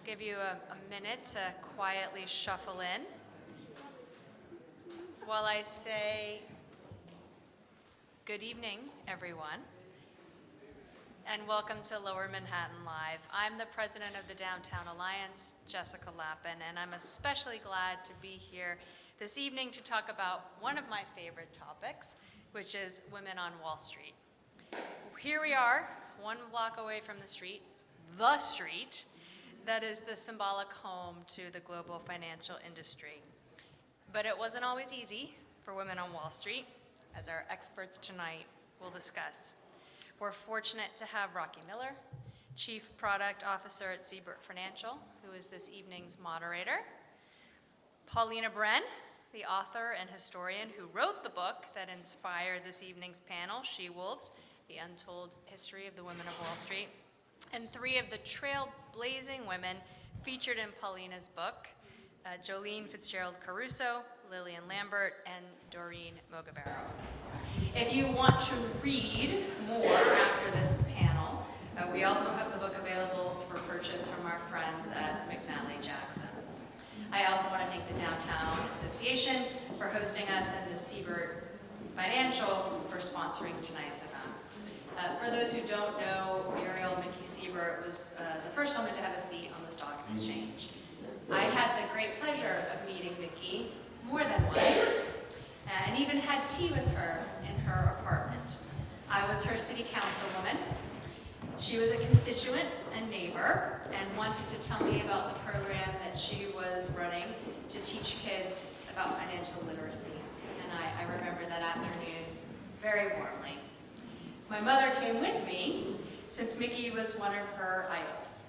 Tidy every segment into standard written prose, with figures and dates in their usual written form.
I'll give you a minute to quietly shuffle in while I say good evening, everyone, and welcome to Lower Manhattan Live. I'm the president of the Downtown Alliance, Jessica Lappin, and I'm especially glad to be here this evening to talk about one of my favorite topics, which is women on Wall Street. Here we are, one block away from the street that is the symbolic home to the global financial industry. But it wasn't always easy for women on Wall Street, as our experts tonight will discuss. We're fortunate to have Raakhee Miller, Chief Product Officer at Siebert Financial, who is this evening's moderator. Paulina Bren, the author and historian who wrote the book that inspired this evening's panel, She-Wolves, The Untold History of the Women of Wall Street. And three of the trailblazing women featured in Paulina's book, Jolyne Caruso-FitzGerald, Lillian Lambert, and Doreen Mogavero. If you want to read more after this panel, we also have the book available for purchase from our friends at McNally Jackson. I also want to thank the Downtown Association for hosting us and the Siebert Financial for sponsoring tonight's event. For those who don't know, Ariel Mickey Siebert was the first woman to have a seat on the stock exchange. I had the great pleasure of meeting Mickey more than once, and even had tea with her in her apartment. I was her city councilwoman. She was a constituent and neighbor, and wanted to tell me about the program that she was running to teach kids about financial literacy. And I remember that afternoon very warmly. My mother came with me since Mickey was one of her idols.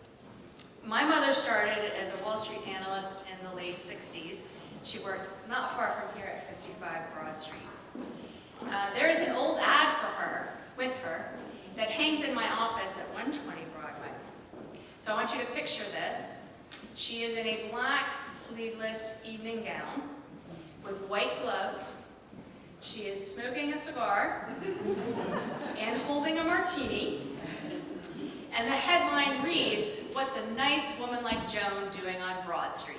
My mother started as a Wall Street analyst in the late 60s. She worked not far from here at 55 Broad Street. There is an old ad with her, that hangs in my office at 120 Broadway. So I want you to picture this. She is in a black, sleeveless evening gown with white gloves. She is smoking a cigar and holding a martini. And the headline reads, "What's a nice woman like Joan doing on Broad Street?"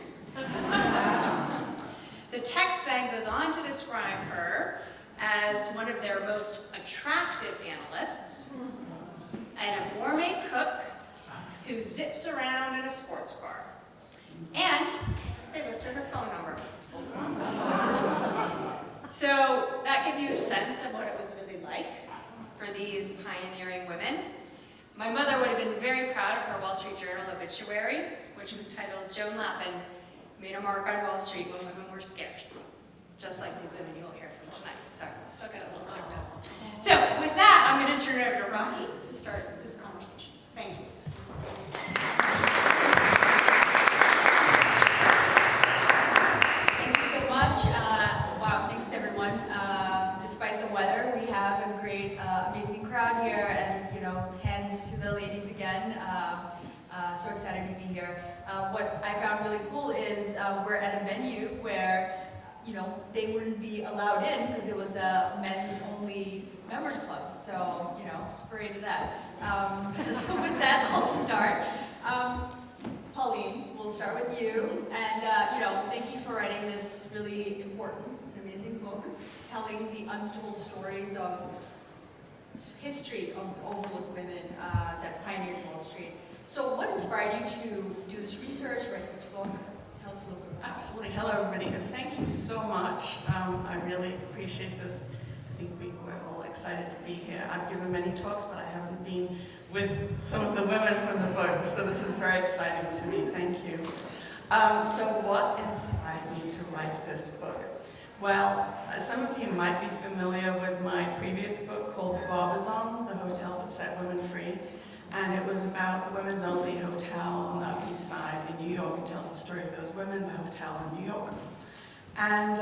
The text then goes on to describe her as one of their most attractive analysts and a gourmet cook who zips around in a sports car. And they listed her phone number. So that gives you a sense of what it was really like for these pioneering women. My mother would have been very proud of her Wall Street Journal obituary, which was titled, "Joan Lappin made a mark on Wall Street when women were scarce." Just like these women you'll hear from tonight. Sorry, I still got a little choked up. So with that, I'm going to turn it over to Raakhee to start this conversation. Thank you. Thank you so much. Wow, thanks everyone. Despite the weather, we have a great, amazing crowd here, and hands to the ladies again. So excited to be here. What I found really cool is we're at a venue where they wouldn't be allowed in because it was a men's only members club. So, hooray to that. So with that, I'll start. Pauline, we'll start with you. And, thank you for writing this really important and amazing book, telling the untold stories of history of overlooked women that pioneered Wall Street. So what inspired you to do this research, write this book? Tell us a little bit more. Absolutely. Hello, everybody. And thank you so much. I really appreciate this. I think we're all excited to be here. I've given many talks, but I haven't been with some of the women from the book, so this is very exciting to me. Thank you. So what inspired me to write this book? Well, some of you might be familiar with my previous book called The Barbizon, The Hotel That Set Women Free. And it was about the women's only hotel on the Upper East Side in New York. It tells the story of those women, the hotel in New York. And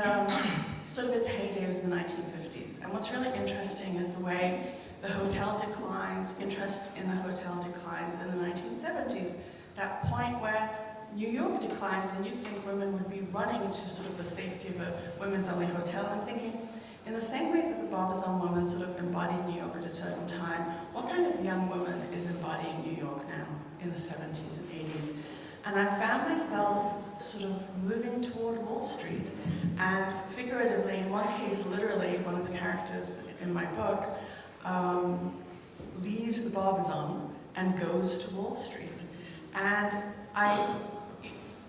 sort of its heyday was in the 1950s. And what's really interesting is the way the hotel declines, interest in the hotel declines in the 1970s. That point where New York declines and you think women would be running to sort of the safety of a women's only hotel. And I'm thinking, in the same way that the Barbizon woman sort of embodied New York at a certain time, what kind of young woman is embodying New York now in the 70s and 80s? And I found myself sort of moving toward Wall Street. And figuratively, in one case, literally, one of the characters in my book leaves the Barbizon and goes to Wall Street. And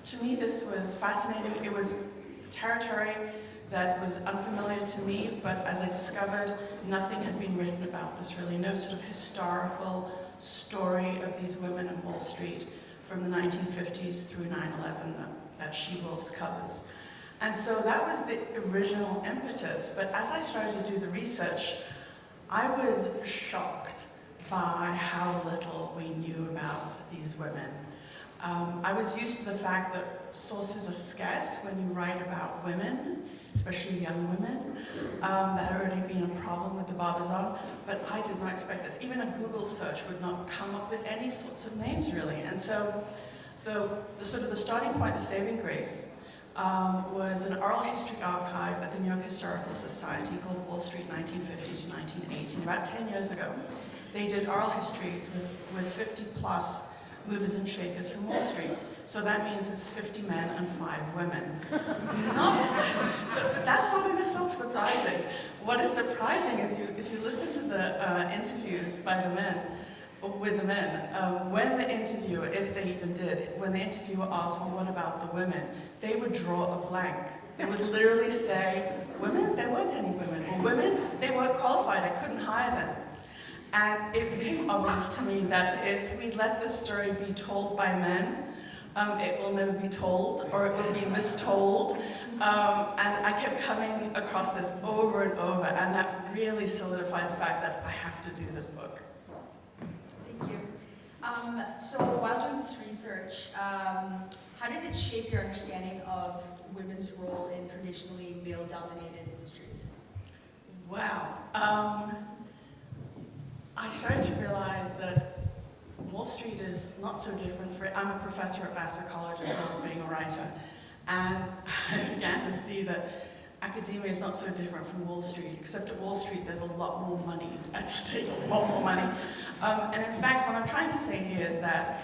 to me, this was fascinating. It was territory that was unfamiliar to me, but as I discovered, nothing had been written about this, really. No sort of historical story of these women in Wall Street from the 1950s through 9/11 that She-Wolves covers. And so that was the original impetus. But as I started to do the research, I was shocked by how little we knew about these women. I was used to the fact that sources are scarce when you write about women, especially young women. That had already been a problem with the Barbizon, but I did not expect this. Even a Google search would not come up with any sorts of names, really. And so the sort of the starting point, the saving grace, was an oral history archive at the New York Historical Society called Wall Street 1950 to 1980. About 10 years ago, they did oral histories with 50 plus movers and shakers from Wall Street. So that means it's 50 men and 5 women. So that's not in itself surprising. What is surprising is if you listen to the interviews by the men, with the men, when the interviewer, if they even did, when the interviewer asked, well, what about the women? They would draw a blank. They would literally say, women? There weren't any women. Or women? They weren't qualified. I couldn't hire them. And it became obvious to me that if we let this story be told by men, it will never be told, or it will be mistold. And I kept coming across this over and over, and that really solidified the fact that I have to do this book. Thank you. So while doing this research, how did it shape your understanding of women's role in traditionally male-dominated industries? Wow. I started to realize that Wall Street is not so different. I'm a professor at Vassar College as well as being a writer, and I began to see that academia is not so different from Wall Street, except at Wall Street there's a lot more money at stake, a lot more money. And in fact, what I'm trying to say here is that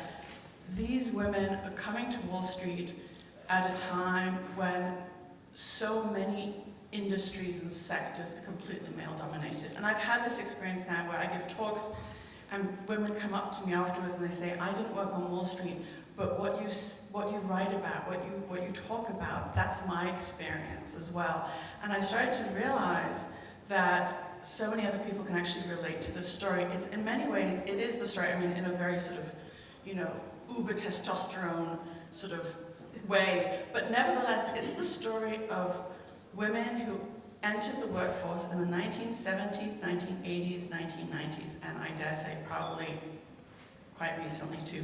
these women are coming to Wall Street at a time when so many industries and sectors are completely male-dominated. And I've had this experience now where I give talks and women come up to me afterwards and they say, I didn't work on Wall Street, but what you write about, what you talk about, that's my experience as well. And I started to realize that so many other people can actually relate to the story. It's in many ways, it is the story, I mean, in a very sort of, uber testosterone sort of way, but nevertheless, it's the story of women who entered the workforce in the 1970s, 1980s, 1990s, and I dare say probably quite recently too.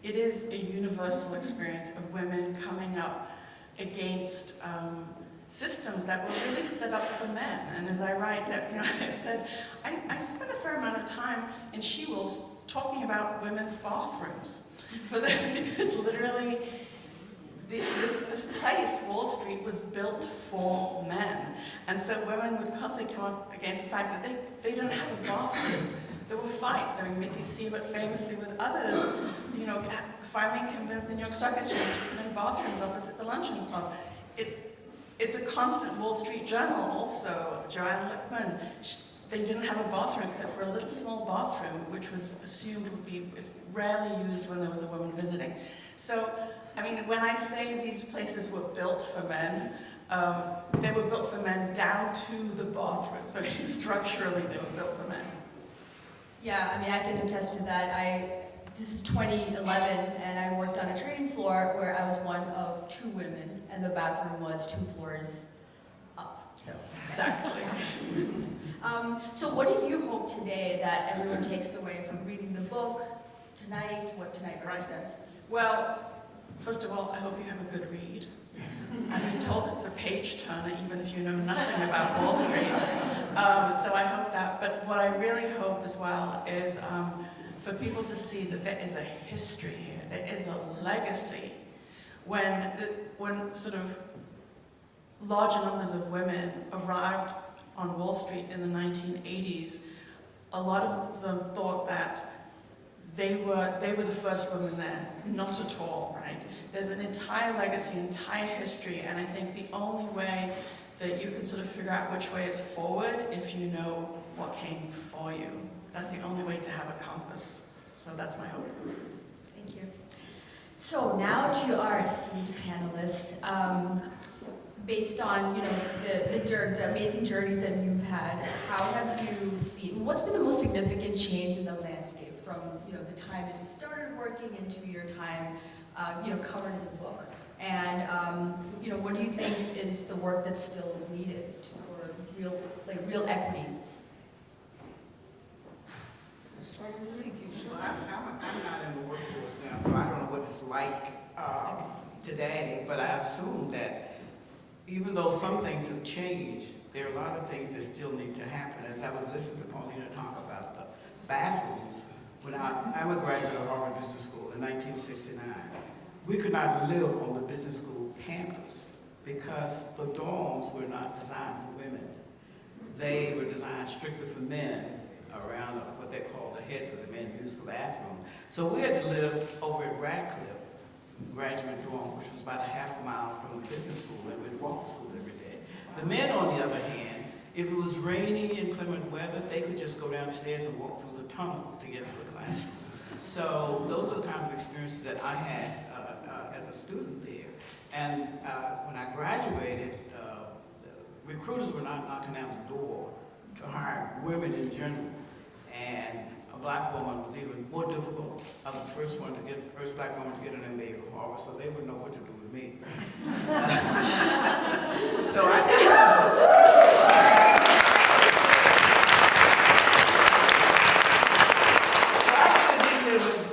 It is a universal experience of women coming up against systems that were really set up for men. And as I write that, I've said, I spent a fair amount of time in She-Wolves talking about women's bathrooms for them, because literally this place, Wall Street, was built for men. And so women would constantly come up against the fact that they didn't have a bathroom. There were fights. I mean, Mickey Siebert famously with others, finally convinced the New York Stock Exchange to put in bathrooms opposite the luncheon club. It's a constant Wall Street Journal also. Joanne Lippman, they didn't have a bathroom except for a little small bathroom, which was assumed would be rarely used when there was a woman visiting. So, I mean, when I say these places were built for men, they were built for men down to the bathrooms. I mean, structurally, they were built for men. Yeah, I mean, I can attest to that. This is 2011, and I worked on a trading floor where I was one of 2 women, and the bathroom was 2 floors up. So Exactly. So what do you hope today that everyone takes away from reading the book tonight, what tonight represents? Well, first of all, I hope you have a good read. I've been told it's a page-turner, even if you know nothing about Wall Street. So I hope that. But what I really hope as well is for people to see that there is a history here, there is a legacy. When sort of larger numbers of women arrived on Wall Street in the 1980s, a lot of them thought that they were the first women there. Not at all, right? There's an entire legacy, entire history, and I think the only way that you can sort of figure out which way is forward if you know what came before you. That's the only way to have a compass. So that's my hope. Thank you. So now to our esteemed panelists. Based on the amazing journeys that you've had, how have you seen? What's been the most significant change in the landscape from the time that you started working into your time covered in the book? And what do you think is the work that's still needed for real equity? Well, I'm not in the workforce now, so I don't know what it's like today, but I assume that even though some things have changed, there are a lot of things that still need to happen. As I was listening to Paulina talk about the bathrooms, when I'm a graduate of Harvard Business School in 1969, we could not live on the business school campus because the dorms were not designed for women. They were designed strictly for men around what they call the head of the men musical bathroom. So we had to live over at Radcliffe graduate dorm, which was about a half a mile from the business school, and we'd walk to school every day. The men, on the other hand, if it was rainy and inclement weather, they could just go downstairs and walk through the tunnels to get to the classroom. So those are the kinds of experiences that I had as a student there. And when I graduated, recruiters were not knocking down the door to hire women in general. And a black woman was even more difficult. I was the first black woman to get an MBA from Harvard, so they wouldn't know what to do with me. So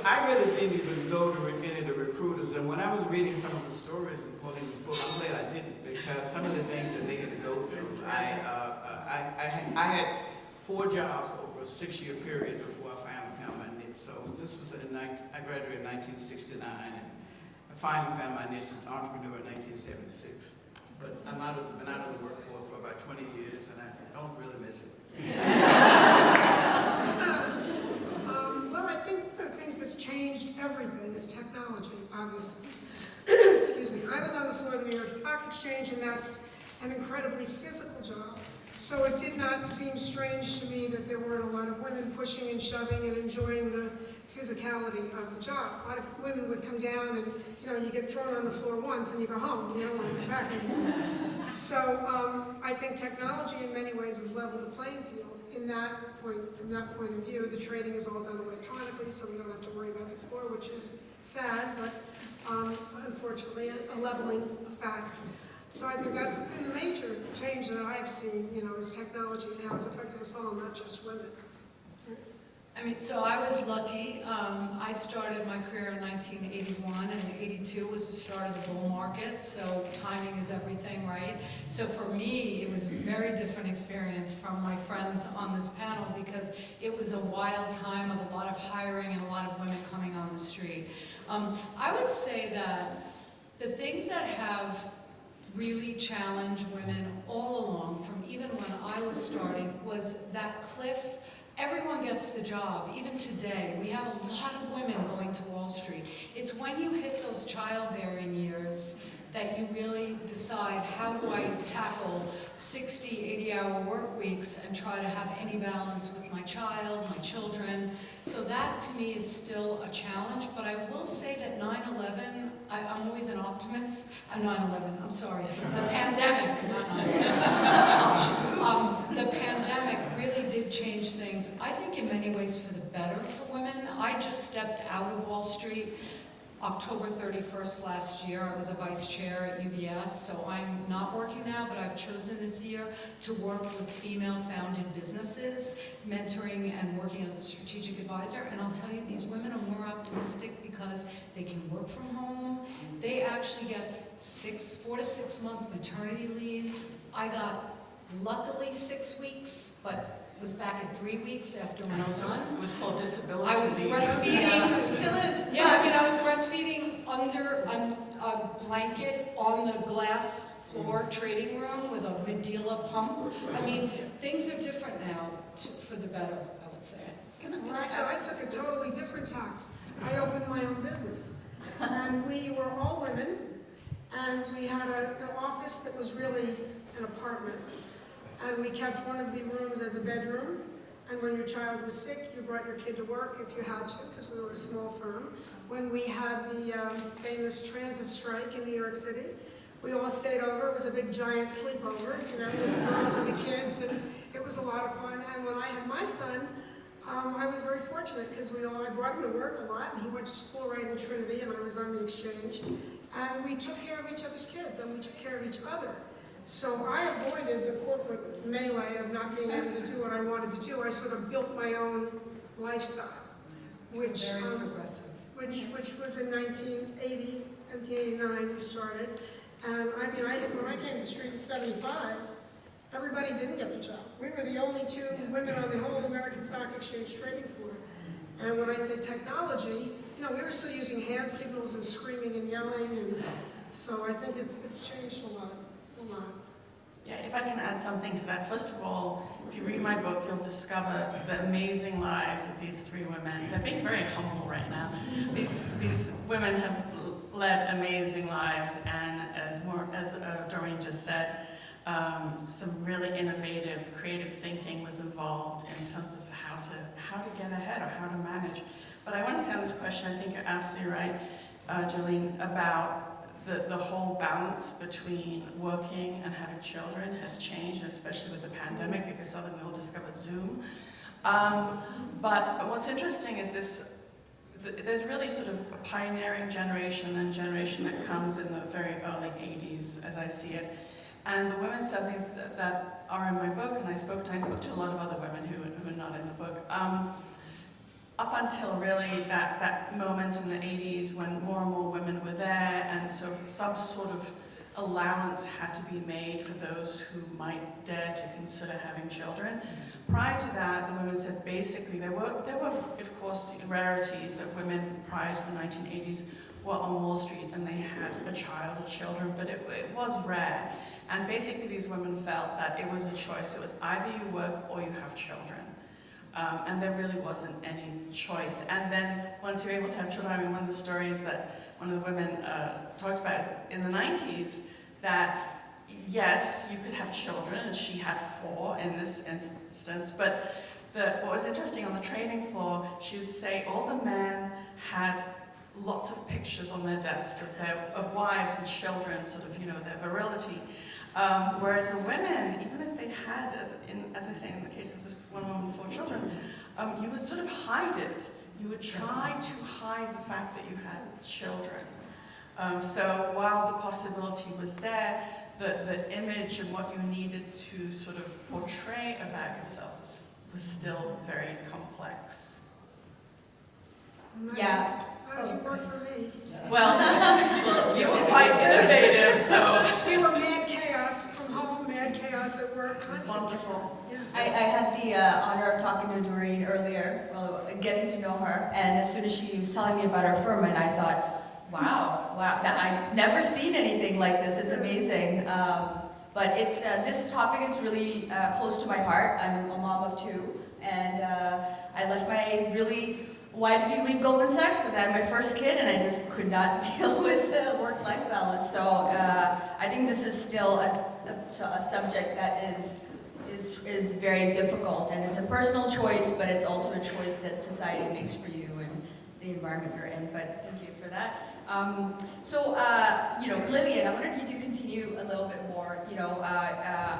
I really didn't even go to any of the recruiters. And when I was reading some of the stories in Paulina's book, I'm glad I didn't, because some of the things that they had to go through, I had 4 jobs over a 6-year period before I finally found my niche. So this was I graduated in 1969, and I finally found my niche as an entrepreneur in 1976. But I've been out of the workforce for about 20 years, and I don't really miss it. Well, I think one of the things that's changed everything is technology, obviously. Excuse me. I was on the floor of the New York Stock Exchange, and that's an incredibly physical job. So it did not seem strange to me that there weren't a lot of women pushing and shoving and enjoying the physicality of the job. A lot of women would come down and, you get thrown on the floor once and you go home. You don't want to come back anymore. So I think technology in many ways has leveled the playing field. From that point of view, the trading is all done electronically, so we don't have to worry about the floor, which is sad, but unfortunately a leveling fact. So I think that's been the major change that I've seen, is technology and how it's affected us all, not just women. So I was lucky. I started my career in 1981, and 82 was the start of the bull market, so timing is everything, right? So for me, it was a very different experience from my friends on this panel, because it was a wild time of a lot of hiring and a lot of women coming on the street. I would say that the things that have really challenged women all along, from even when I was starting, was that cliff. Everyone gets the job. Even today, we have a lot of women going to Wall Street. It's when you hit those childbearing years that you really decide, how do I tackle 60, 80-hour work weeks and try to have any balance with my child, my children. So that, to me, is still a challenge. But I will say that 9/11, I'm always an optimist. 9/11, I'm sorry. The pandemic, not 9/11. The pandemic really did change things, I think, in many ways for the better for women. I just stepped out of Wall Street October 31st last year. I was a vice chair at UBS, so I'm not working now, but I've chosen this year to work with female-founded businesses, mentoring and working as a strategic advisor. And I'll tell you, these women are more optimistic because they can work from home. They actually get 4 to 6 month maternity leaves. I got, luckily, 6 weeks, but was back at 3 weeks after my son. It was called disability. I was breastfeeding. Still is. Yeah, I was breastfeeding under a blanket on the glass floor trading room with a Medela pump. Things are different now for the better, I would say. Well, I took a totally different tact. I opened my own business. And we were all women, and we had an office that was really an apartment. And we kept one of the rooms as a bedroom. And when your child was sick, you brought your kid to work if you had to, because we were a small firm. When we had the famous transit strike in New York City, we all stayed over. It was a big giant sleepover, you know, with the girls and the kids, and it was a lot of fun. And when I had my son, I was very fortunate because I brought him to work a lot, and he went to school right in Trinity, and I was on the exchange. And we took care of each other's kids, and we took care of each other. So I avoided the corporate melee of not being able to do what I wanted to do. I sort of built my own lifestyle, which Very progressive. which was in 1980, 1989 we started. And I mean, when I came to the street in 75, everybody didn't get the job. We were the only two women on the whole American Stock Exchange trading floor. And when I say technology, you know, we were still using hand signals and screaming and yelling, and so I think it's changed a lot. Yeah, if I can add something to that. First of all, if you read my book, you'll discover the amazing lives of these three women. They're being very humble right now. These women have led amazing lives, and as Doreen just said, some really innovative, creative thinking was involved in terms of how to get ahead or how to manage. But I want to say on this question, I think you're absolutely right, Jolyne, about the whole balance between working and having children has changed, especially with the pandemic, because suddenly we all discovered Zoom. But what's interesting is there's really sort of a pioneering generation and generation that comes in the very early 80s, as I see it. And the women certainly that are in my book, and I spoke to a lot of other women who are not in the book, up until really that moment in the 80s when more and more women were there, and so some sort of allowance had to be made for those who might dare to consider having children. Prior to that, the women said basically there were of course rarities that women prior to the 1980s were on Wall Street and they had a child or children, but it was rare. And basically these women felt that it was a choice. It was either you work or you have children. And there really wasn't any choice. And then once you're able to have children, I mean, one of the stories that one of the women talked about is in the 90s that yes, you could have children, and she had 4 in this instance, but what was interesting on the trading floor, she would say all the men had lots of pictures on their desks of wives and children, sort of, you know, their virility. Whereas the women, even if they had, as I say in the case of this one woman with 4 children, you would sort of hide it. You would try to hide the fact that you had children. So while the possibility was there, the image and what you needed to sort of portray about yourself was still very complex. Yeah. How did you work for me? Well, you were quite innovative, so. We were mad chaos from home, mad chaos at work, constant Wonderful. chaos. Yeah. I had the honor of talking to Doreen earlier, well, getting to know her, and as soon as she was telling me about her firm, and I thought, wow, I've never seen anything like this, it's amazing. But this topic is really close to my heart. I'm a mom of 2, and I left why did you leave Goldman Sachs? Because I had my first kid and I just could not deal with the work-life balance. So I think this is still a subject that is very difficult, and it's a personal choice, but it's also a choice that society makes for you and the environment you're in. But thank you for that. Lillian, I wondered if you do continue a little bit more,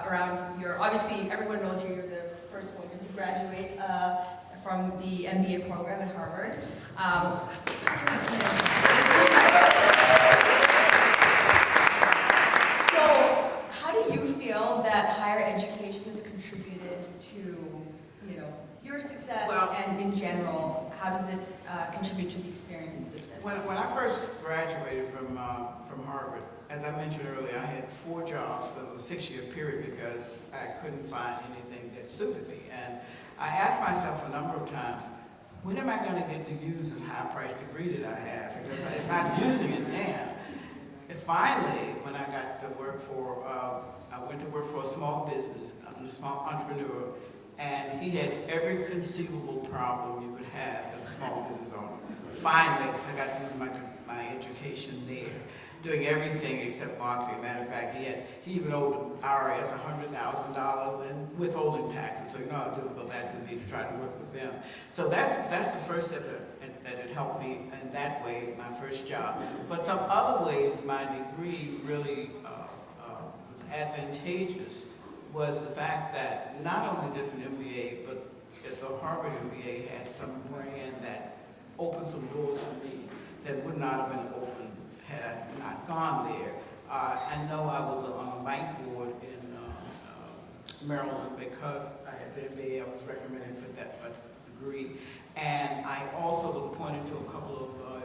around obviously everyone knows you're the first woman to graduate from the MBA program at Harvard. So, how do you feel that higher education has contributed to, your success, and in general, how does it contribute to the experience in business? When I first graduated from Harvard, as I mentioned earlier, I had 4 jobs over a 6-year period because I couldn't find anything that suited me. And I asked myself a number of times, when am I going to get to use this high-priced degree that I have? Because I'm not using it now. And finally, when I got to work I went to work for a small business. I'm a small entrepreneur. and he had every conceivable problem you could have as a small business owner. Finally, I got to use my education there, doing everything except marketing. Matter of fact, he even owed IRS $100,000 in withholding taxes, so you know how difficult that could be to try to work with them. So that's the first step that it helped me in that way, my first job. But some other ways my degree really was advantageous was the fact that not only just an MBA, but that the Harvard MBA had some brand that opened some doors for me that would not have been open had I not gone there. I know I was on a bank board in Maryland because I had the MBA. I was recommended with that degree. And I also was appointed to a couple of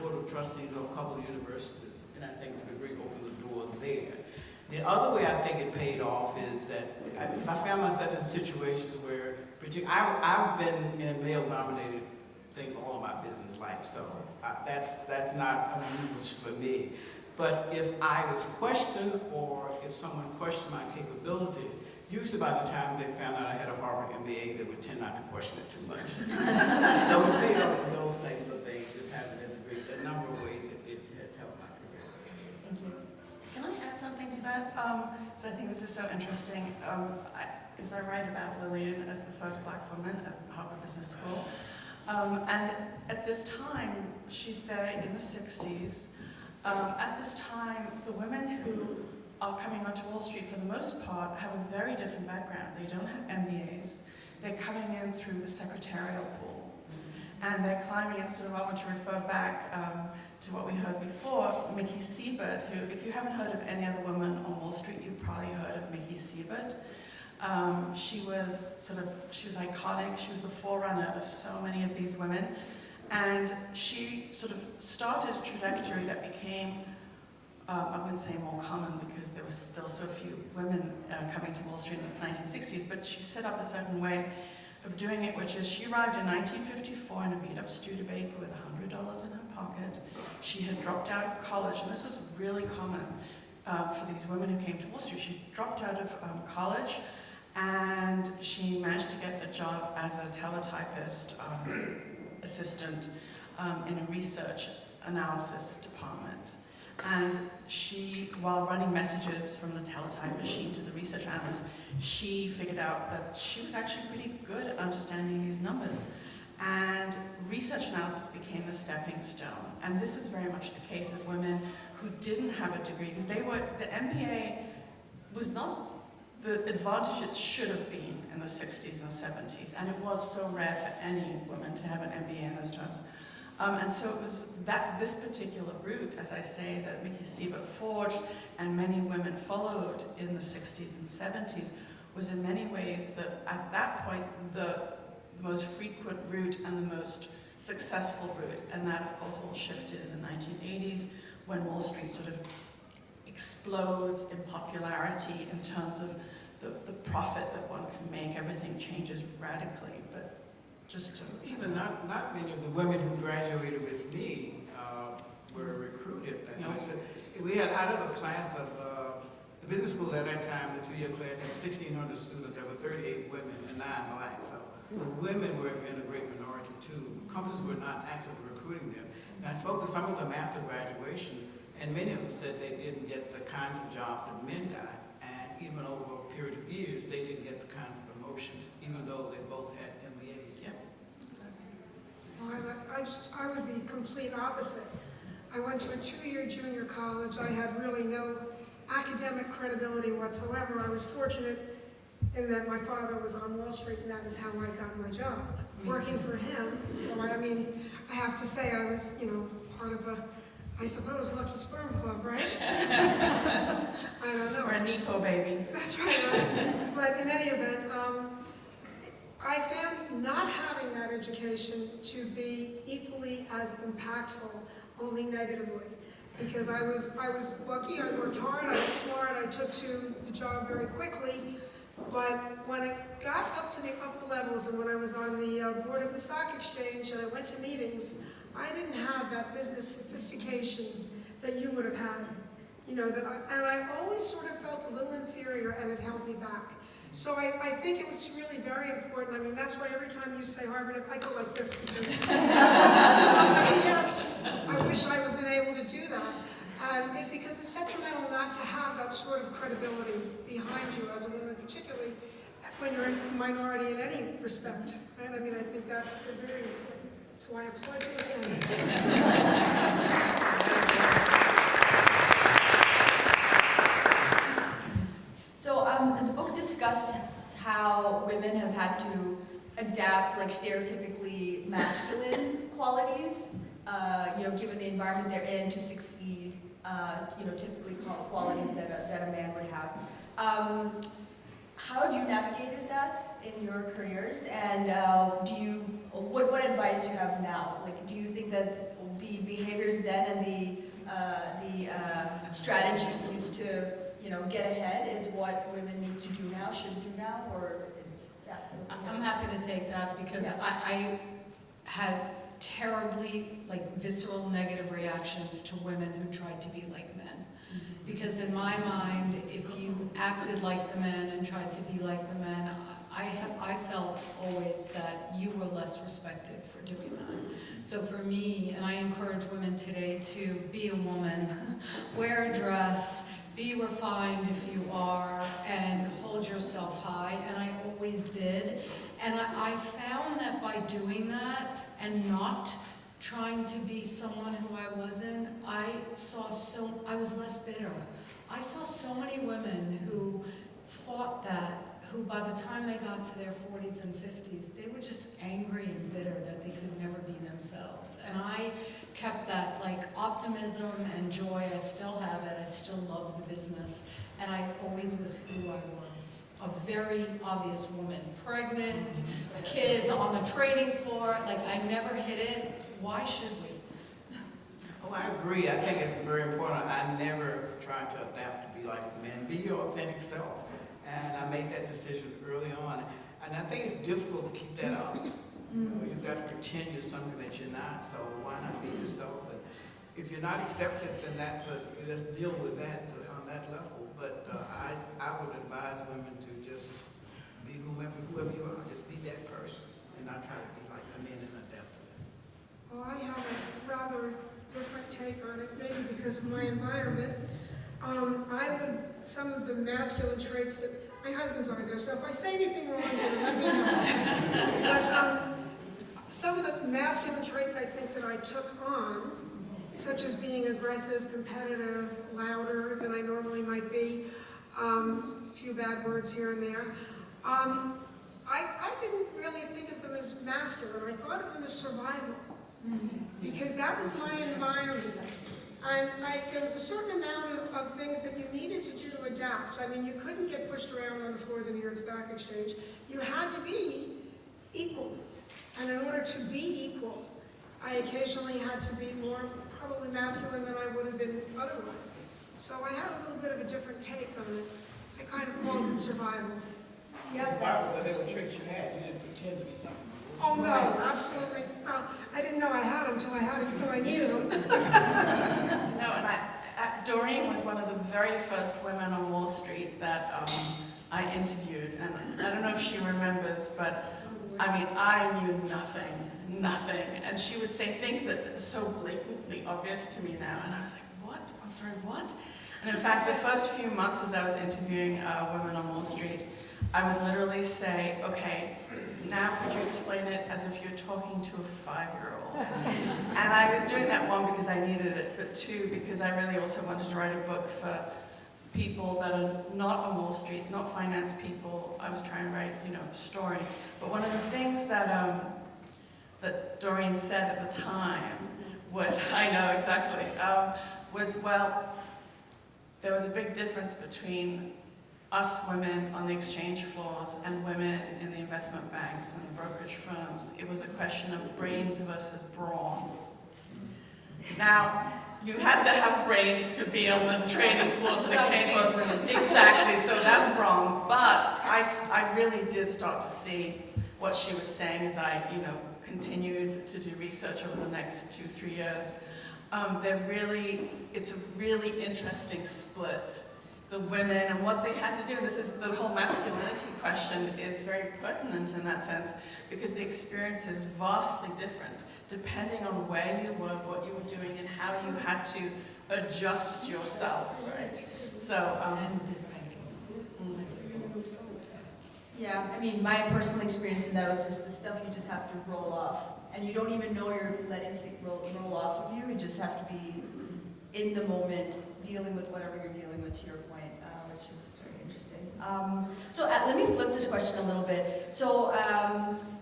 board of trustees of a couple of universities, and I think the degree opened the door there. The other way I think it paid off is that I found myself in situations where, I've been in a male-dominated thing all of my business life, so that's not unusual for me. But if I was questioned or if someone questioned my capability, usually by the time they found out I had a Harvard MBA, they would tend not to question it too much. So it paid off in those things, but they just haven't been a number of ways it has helped my career. Thank you. Can I add something to that? So I think this is so interesting. Is I write about Lillian as the first black woman at Harvard Business School. And at this time, she's there in the 60s. At this time, the women who are coming onto Wall Street, for the most part, have a very different background. They don't have MBAs. They're coming in through the secretarial pool. And they're climbing in, sort of, I want to refer back to what we heard before, Mickey Siebert, who, if you haven't heard of any other woman on Wall Street, you've probably heard of Mickey Siebert. She was iconic. She was the forerunner of so many of these women. And she sort of started a trajectory that became, I wouldn't say more common because there was still so few women coming to Wall Street in the 1960s, but she set up a certain way of doing it, which is she arrived in 1954 in a beat-up Studebaker with $100 in her pocket. She had dropped out of college, and this was really common for these women who came to Wall Street. She dropped out of college, and she managed to get a job as a teletypist assistant in a research analysis department. And she, while running messages from the teletype machine to the research analyst, she figured out that she was actually pretty good at understanding these numbers. And research analysis became the stepping stone. And this was very much the case of women who didn't have a degree, because the MBA was not the advantage it should have been in the 60s and 70s. And it was so rare for any woman to have an MBA in those terms. And so it was this particular route, as I say, that Mickey Siebert forged and many women followed in the 60s and 70s, was in many ways at that point the most frequent route and the most successful route. And that, of course, all shifted in the 1980s when Wall Street sort of explodes in popularity in terms of the profit that one can make. Everything changes radically. But just to... Even not many of the women who graduated with me were recruited. No. We had out of a class of, the business school at that time, the 2-year class had 1,600 students. There were 38 women and 9 blacks. So the women were in a great minority too. Companies were not actively recruiting them. And I spoke to some of them after graduation, and many of them said they didn't get the kinds of jobs that men got. And even over a period of years, they didn't get the kinds of promotions, even though they both had MBAs. Yep. Well, I was the complete opposite. I went to a 2-year junior college. I had really no academic credibility whatsoever. I was fortunate in that my father was on Wall Street, and that is how I got my job, working for him. So, I mean, I have to say I was, part of a, I suppose, Lucky Sperm Club, right? I don't know. Or a Nepo baby. That's right. But in any event, I found not having that education to be equally as impactful, only negatively. Because I was lucky, I worked hard, I was smart, I took to the job very quickly. But when it got up to the upper levels and when I was on the board of the stock exchange and I went to meetings, I didn't have that business sophistication that you would have had. And I always sort of felt a little inferior, and it held me back. So I think it was really very important. I mean, that's why every time you say Harvard, I go like this because, yes, I wish I would have been able to do that. And because it's detrimental not to have that sort of credibility behind you as a woman, particularly when you're a minority in any respect. Right? I mean, I think that's very important. So I applaud you again. So the book discussed how women have had to adapt like stereotypically masculine qualities, given the environment they're in to succeed, typically qualities that a man would have. How have you navigated that in your careers, and what advice do you have now? Like, do you think that the behaviors then and the strategies used to get ahead is what women need to do now, should do now, or yeah? I'm happy to take that because Yeah. I had terribly visceral negative reactions to women who tried to be like men. Because in my mind, if you acted like the men and tried to be like the men, I felt always that you were less respected for doing that. So for me, and I encourage women today to be a woman, wear a dress, be refined if you are, and hold yourself high, and I always did. And I found that by doing that and not trying to be someone who I wasn't, I was less bitter. I saw so many women who fought that, who by the time they got to their 40s and 50s, they were just angry and bitter that they could never be themselves. And I kept that optimism and joy. I still have it. I still love the business. And I always was who I was. A very obvious woman. Pregnant, kids on the trading floor. I never hid it. Why should we? Oh, I agree. I think it's very important. I never tried to adapt to be like the men. Be your authentic self. And I made that decision early on. And I think it's difficult to keep that up. You've got to pretend you're something that you're not. So why not be yourself? And if you're not accepted, then let's deal with that on that level. But I would advise women to just be whoever you are. Just be that person and not try to be like the men and adapt to that. Well, I have a rather different take on it, maybe because of my environment. Some of the masculine traits that, my husband's over there, so if I say anything wrong, let me know. But some of the masculine traits I think that I took on, such as being aggressive, competitive, louder than I normally might be, a few bad words here and there, I didn't really think of them as masculine. I thought of them as survival, because that was my environment. And there was a certain amount of things that you needed to do to adapt. I mean, you couldn't get pushed around on the floor of the New York Stock Exchange. You had to be equal. And in order to be equal, I occasionally had to be more probably masculine than I would have been otherwise. So I had a little bit of a different take on it. I kind of called it survival. Yeah, There were tricks you had. You didn't pretend to be something. Oh no, absolutely. Well, I didn't know I had them until I needed them. No, and Doreen was one of the very first women on Wall Street that I interviewed, and I don't know if she remembers, but I mean, I knew nothing, and she would say things that are so blatantly obvious to me now, and I was like, what? I'm sorry, what? And in fact, the first few months as I was interviewing women on Wall Street, I would literally say, okay, now could you explain it as if you're talking to a 5-year-old? And I was doing that, one, because I needed it, but two, because I really also wanted to write a book for people that are not on Wall Street, not finance people. I was trying to write, a story. But one of the things that that Doreen said at the time was, I know exactly, was, well, there was a big difference between us women on the exchange floors and women in the investment banks and the brokerage firms. It was a question of brains versus brawn. Now, you had to have brains to be on the trading floors and exchange floors. Exactly, so that's wrong. But I really did start to see what she was saying as I, continued to do research over the next 2-3 years. It's a really interesting split the women and what they had to do. This is the whole masculinity question is very pertinent in that sense, because the experience is vastly different depending on where you were, what you were doing, and how you had to adjust yourself, right? So, Yeah, I mean, my personal experience in that was just the stuff you just have to roll off. And you don't even know you're letting it roll off of you. You just have to be in the moment, dealing with whatever you're dealing with, to your point, which is very interesting. So let me flip this question a little bit. So,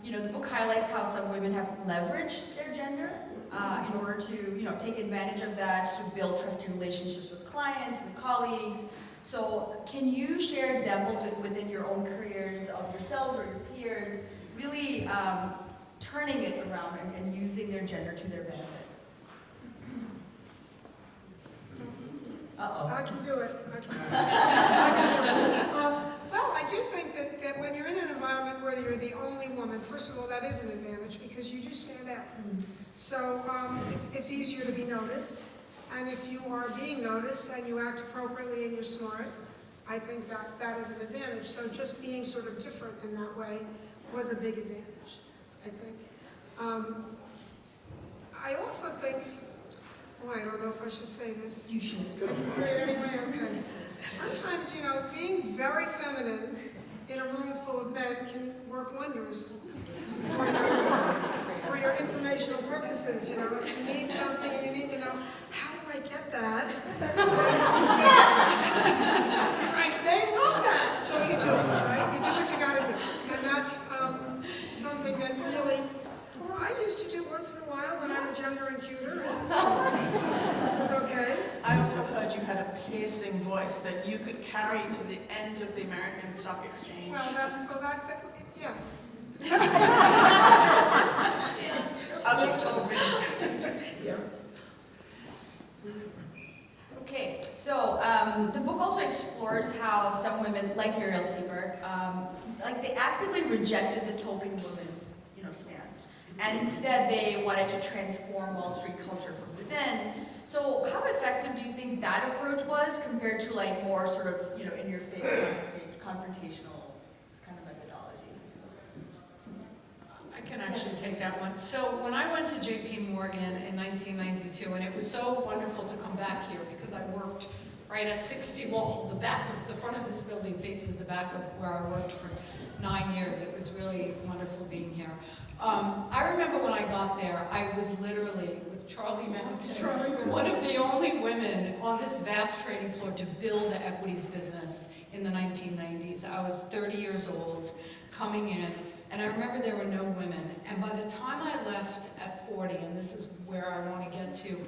you know, the book highlights how some women have leveraged their gender in order to, you know, take advantage of that to build trusting relationships with clients, with colleagues. So can you share examples within your own careers of yourselves or your peers really turning it around and using their gender to their benefit? Uh-oh. I can do it. I can do it. Well, I do think that when you're in an environment where you're the only woman, first of all, that is an advantage because you do stand out. So it's easier to be noticed. And if you are being noticed and you act appropriately and you're smart, I think that is an advantage. So just being sort of different in that way was a big advantage, I think. I also think, oh, I don't know if I should say this. You should. I can say it anyway, okay. Sometimes, you know, being very feminine in a room full of men can work wonders for your informational purposes, you know. If you need something and you need to know, how do I get that? They love that, so you do it, right? You do what you gotta do. And that's something that really, well, I used to do once in a while when I was younger and cuter. It was okay. I also heard you had a piercing voice that you could carry to the end of the American Stock Exchange. Well, yes. Others told me. Yes. Okay, so the book also explores how some women, like Muriel Siebert, like they actively rejected the token woman, you know, stance, and instead they wanted to transform Wall Street culture from within. So, how effective do you think that approach was compared to like more sort of, you know, in-your-face, confrontational kind of methodology? I can actually take that one. So when I went to JP Morgan in 1992, and it was so wonderful to come back here because I worked right at 60 Wall, the front of this building faces the back of where I worked for 9 years. It was really wonderful being here. I remember when I got there, I was literally with Charlie Mountain, one of the only women on this vast trading floor to build the equities business in the 1990s. I was 30 years old, coming in, and I remember there were no women. And by the time I left at 40, and this is where I want to get to,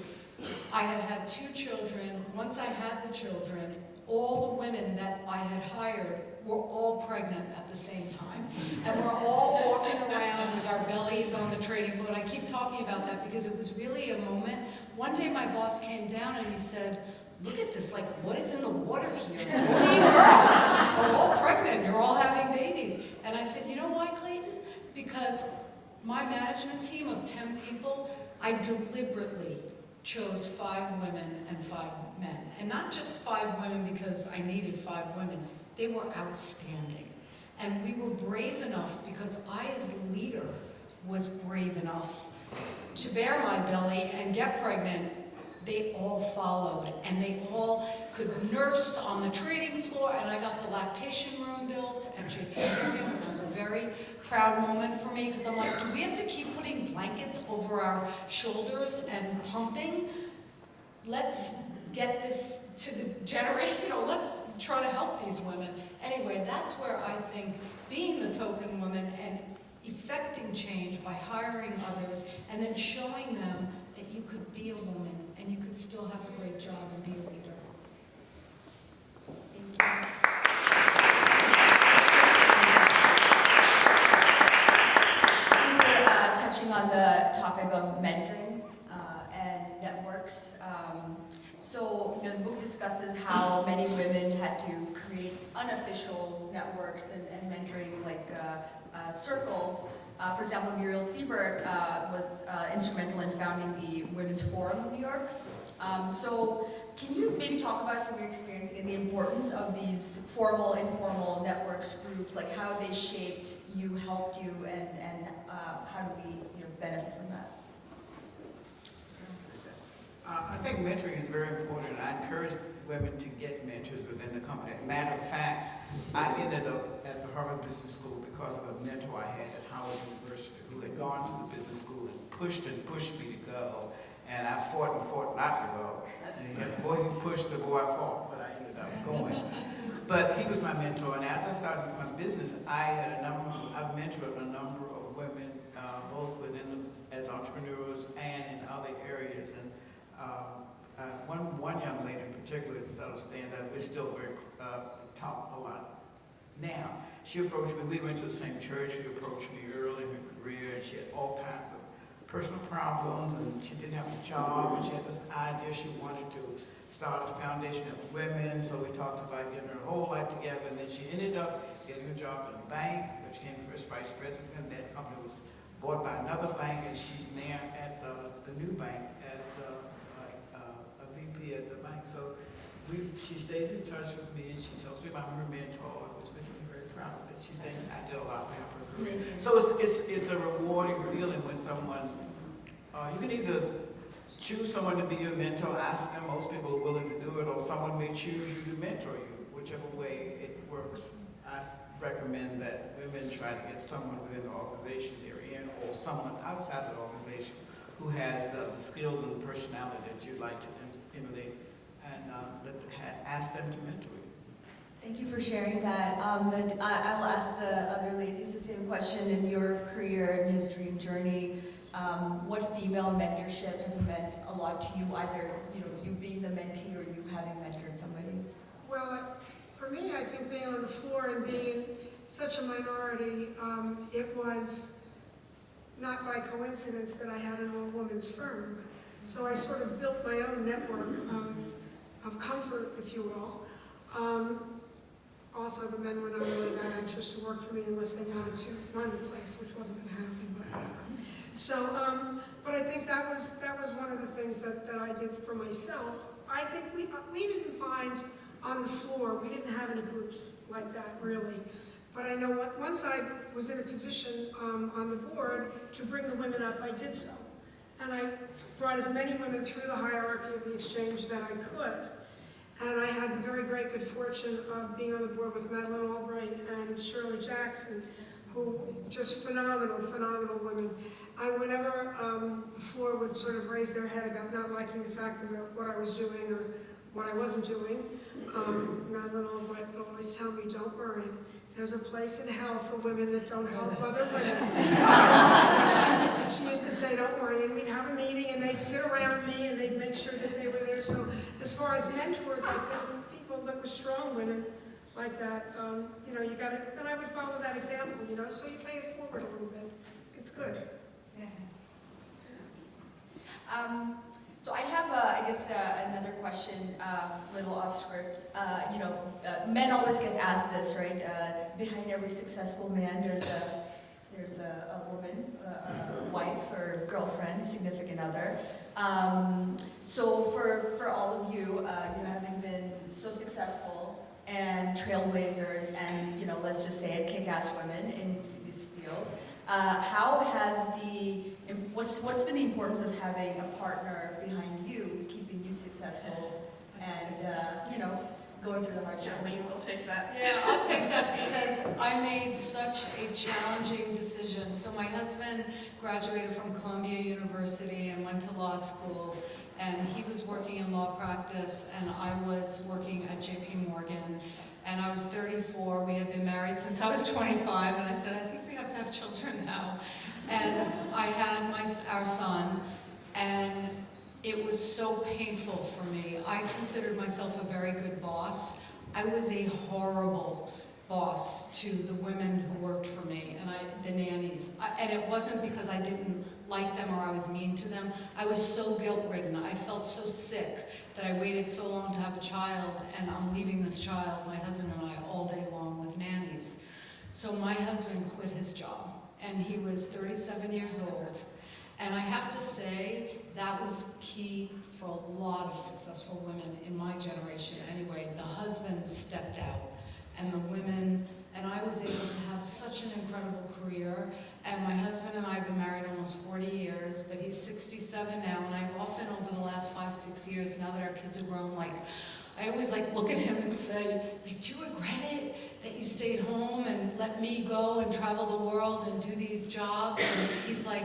I had had 2 children. Once I had the children, all the women that I had hired were all pregnant at the same time. And we're all walking around with our bellies on the trading floor. And I keep talking about that because it was really a moment. One day my boss came down and he said, look at this, like, what is in the water here? All you girls are all pregnant, you're all having babies. And I said, you know why, Clayton? Because my management team of 10 people, I deliberately chose 5 women and 5 men. And not just 5 women because I needed 5 women. They were outstanding. And we were brave enough because I, as the leader, was brave enough to bear my belly and get pregnant. They all followed, and they all could nurse on the trading floor, and I got the lactation room built at JP Morgan, which was a very proud moment for me, because I'm like, do we have to keep putting blankets over our shoulders and pumping? Let's get this to the generation, you know, let's try to help these women. Anyway, that's where I think being the token woman and effecting change by hiring others and then showing them that you could be a woman and you could still have a great job and be a leader. Thank you. We were touching on the topic of mentoring and networks. So, you know, the book discusses how many women had to create unofficial networks and mentoring, like circles. For example, Muriel Siebert was instrumental in founding the Women's Forum of New York. So can you maybe talk about from your experience again, the importance of these formal, informal networks, groups, like how they shaped you, helped you, and how do we benefit from that? I think mentoring is very important. I encourage women to get mentors within the company. Matter of fact, I ended up at the Harvard Business School because of a mentor I had at Howard University who had gone to the business school and pushed me to go. And I fought not to go. And the boy who pushed, the boy I fought, but I ended up going. But he was my mentor, and as I started my business, I've mentored a number of women, both within as entrepreneurs and in other areas. And one young lady in particular that sort of stands out, we're still very talk a lot now. She approached me, we went to the same church, she approached me early in her career, and she had all kinds of personal problems, and she didn't have a job, and she had this idea she wanted to start a foundation of women, so we talked about getting her whole life together, and then she ended up getting a job in a bank, which came first vice president. That company was bought by another bank, and she's now at the new bank as a VP at the bank. So she stays in touch with me, and she tells me about her mentor, which makes me very proud of that. She thinks I did a lot to help her career. Amazing. So it's a rewarding feeling when someone, you can either choose someone to be your mentor, ask them, most people are willing to do it, or someone may choose you to mentor you, whichever way it works. I recommend that women try to get someone within the organization they're in, or someone outside the organization who has the skill and the personality that you'd like to emulate, and ask them to mentor you. Thank you for sharing that. I'll ask the other ladies the same question. In your career and history and journey, what female mentorship has meant a lot to you, either you being the mentee or you having mentored somebody? Well, for me, I think being on the floor and being such a minority, it was not by coincidence that I had an all-women's firm. So I sort of built my own network of comfort, if you will. Also, the men were not really that anxious to work for me unless they wanted to run the place, which wasn't going to happen, but whatever. So, but I think that was one of the things that I did for myself. I think we didn't find on the floor, we didn't have any groups like that, really. But I know once I was in a position on the board to bring the women up, I did so. And I brought as many women through the hierarchy of the exchange that I could. And I had the very great good fortune of being on the board with Madeleine Albright and Shirley Jackson, who just phenomenal women. And whenever the floor would sort of raise their head about not liking the fact about what I was doing or what I wasn't doing, Madeleine Albright would always tell me, don't worry, there's a place in hell for women that don't help other women. She used to say, don't worry, and we'd have a meeting and they'd sit around me and they'd make sure that they were there. So as far as mentors, I think people that were strong women like that, you got it, then I would follow that example, so you pay it forward a little bit. It's good. Yeah. So I have, I guess, another question, little off script. Men always get asked this, right? Behind every successful man, there's a woman, a wife or girlfriend, significant other. So for all of you, having been so successful and trailblazers, and let's just say it, kick-ass women in this field. How has what's been the importance of having a partner behind you, keeping you successful, and going through the hardships? Jolyne will take that. Yeah, I'll take that because I made such a challenging decision. So my husband graduated from Columbia University and went to law school, and he was working in law practice, and I was working at JP Morgan. And I was 34, we had been married since I was 25, and I said, I think we have to have children now. And I had our son, and it was so painful for me. I considered myself a very good boss. I was a horrible boss to the women who worked for me, and the nannies. And it wasn't because I didn't like them or I was mean to them. I was so guilt-ridden. I felt so sick that I waited so long to have a child, and I'm leaving this child, my husband and I, all day long with nannies. So my husband quit his job, and he was 37 years old. And I have to say, that was key for a lot of successful women in my generation anyway. The husbands stepped out, and the women, and I was able to have such an incredible career. And my husband and I have been married almost 40 years, but he's 67 now, and I've often over the last 5-6 years, now that our kids are grown, I always look at him and say, do you regret it that you stayed home and let me go and travel the world and do these jobs? And he's like,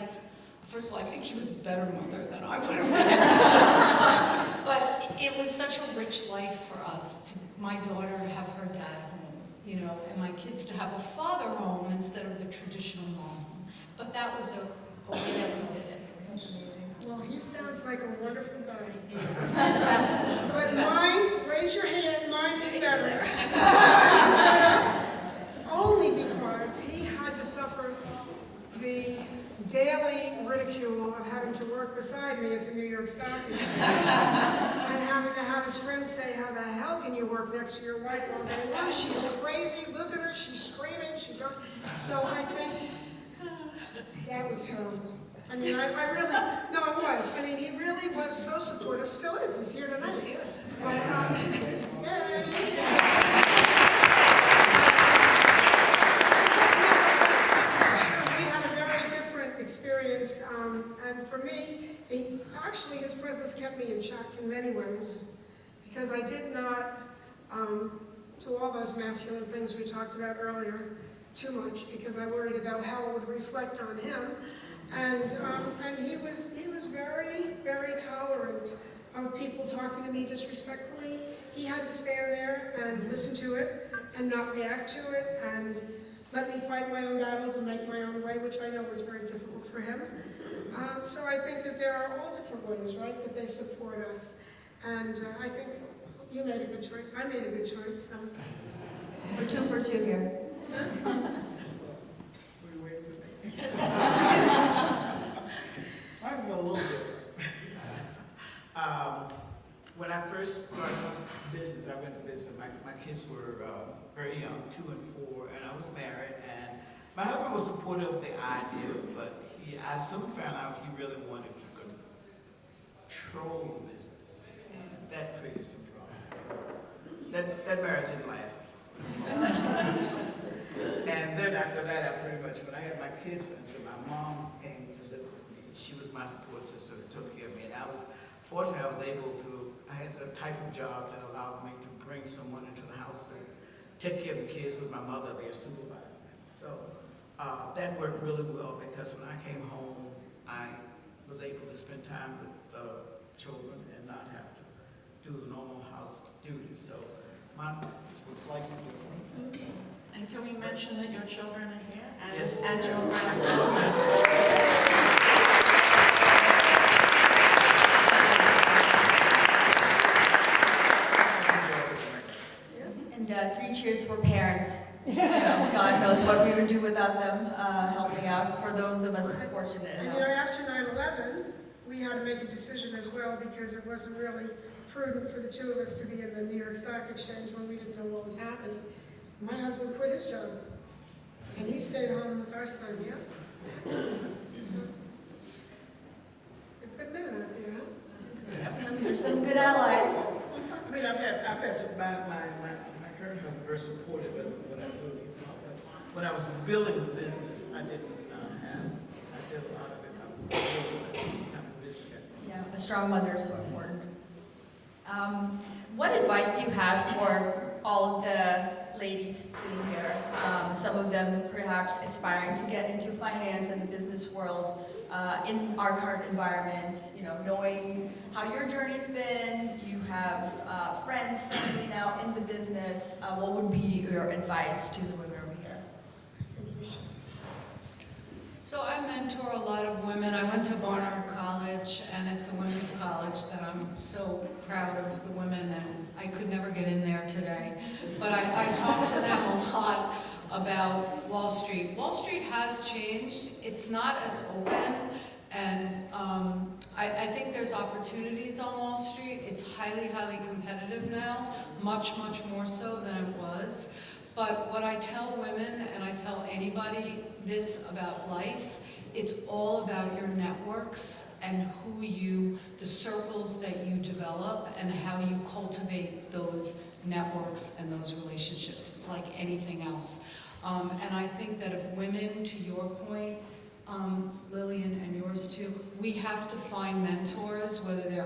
first of all, I think he was a better mother than I would have been. But it was such a rich life for us, my daughter to have her dad home, and my kids to have a father home instead of the traditional mom home. But that was a way that we did it. That's amazing. Well, he sounds like a wonderful guy. Best. But mine, raise your hand, mine is better. Only because he had to suffer the daily ridicule of having to work beside me at the New York Stock Exchange and having to have his friends say, how the hell can you work next to your wife all day long? She's crazy, look at her, she's screaming, she's young. So I think that was terrible. I mean, I really, no, it was. I mean, he really was so supportive, still is, he's here tonight. He's here. But, yay. Experience, and for me, actually his presence kept me in check in many ways, because I did not do all those masculine things we talked about earlier too much, because I worried about how it would reflect on him, and he was very, very tolerant of people talking to me disrespectfully. He had to stand there and listen to it and not react to it and let me fight my own battles and make my own way, which I know was very difficult for him. So I think that there are all different ways, right, that they support us. And I think you made a good choice. I made a good choice. We're 2 for 2 here. Were you waiting for me? Mine's a little different. When I first started business, I went to business. My kids were very young, 2 and 4, and I was married. And my husband was supportive of the idea, but I soon found out he really wanted to control the business, and that created some problems. So that marriage didn't last. And then after that, I pretty much, when I had my kids, so my mom came to live with me. She was my support sister and took care of me, and fortunately, I had the type of job that allowed me to bring someone into the house and take care of the kids with my mother there supervising them. So that worked really well, because when I came home, I was able to spend time with the children and not have to do the normal house duties. So mine was slightly different. And can we mention that your children are here? And, Yes. and your grandchildren. And 3 cheers for parents. God knows what we would do without them helping out, for those of us fortunate And enough. after 9/11, we had to make a decision as well, because it wasn't really prudent for the 2 of us to be in the New York Stock Exchange when we didn't know what was happening. My husband quit his job, and he stayed home with our son, yes? So, a good man out there, huh? There's some good allies. I mean, I've had some, my current husband very supportive of what I do. When I was building the business, I did a lot of it. I was fortunate to kind of visit that. Yeah, a strong mother is so important. What advice do you have for all of the ladies sitting here? Some of them perhaps aspiring to get into finance and the business world in our current environment, knowing how your journey's been, you have friends, family now in the business. What would be your advice to the women over here? So I mentor a lot of women. I went to Barnard College, and it's a women's college that I'm so proud of the women, and I could never get in there today. But I talk to them a lot about Wall Street. Wall Street has changed. It's not as open, and I think there's opportunities on Wall Street. It's highly, highly competitive now, much, much more so than it was. But what I tell women, and I tell anybody this about life, it's all about your networks and the circles that you develop and how you cultivate those networks and those relationships. It's like anything else. And I think that if women, to your point, Lillian, and yours too, we have to find mentors,